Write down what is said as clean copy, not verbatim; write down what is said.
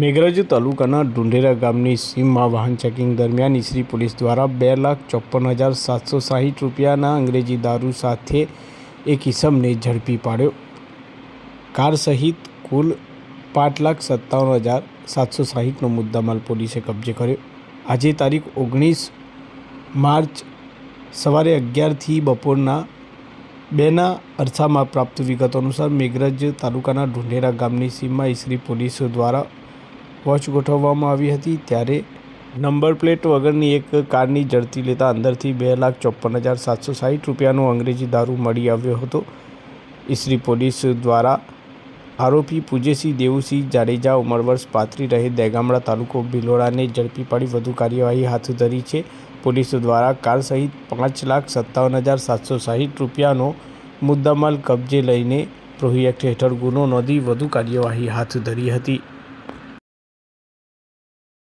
મેઘરજ તાલુકાના ઢુંઢેરા ગામની સીમમાં વાહન ચેકિંગ દરમિયાન ઈસરી પોલીસ દ્વારા 2,54,760 રૂપિયાના અંગ્રેજી દારૂ સાથે એક ઈસમને ઝડપી પાડ્યો। કાર સહિત કુલ 5,57,760નો મુદ્દામાલ પોલીસે કબજે કર્યો। આજે તારીખ 19 માર્ચ સવારે 11થી બપોરના 2ના અરસામાં પ્રાપ્ત વિગતો અનુસાર મેઘરજ તાલુકાના ઢુંઢેરા ગામની સીમમાં ઈસરી પોલીસ દ્વારા વોચ ગોઠવવામાં આવી હતી। ત્યારે નંબર પ્લેટ વગરની એક કારની ઝડપી લેતા અંદરથી 2,54,760 રૂપિયાનો અંગ્રેજી દારૂ મળી આવ્યો હતો। ઈસરી પોલીસ દ્વારા આરોપી પૂજેસિંહ દેવુસિંહ જાડેજા ઉંમર વર્ષ 35 રહે દેગામડા તાલુકો ભિલોડાને ઝડપી પાડી વધુ કાર્યવાહી હાથ ધરી છે। પોલીસ દ્વારા કાર સહિત 5,57,760 રૂપિયાનો મુદ્દામાલ કબજે લઈને પ્રોહી એક્ટ હેઠળ ગુનો નોંધી વધુ કાર્યવાહી હાથ ધરી હતી।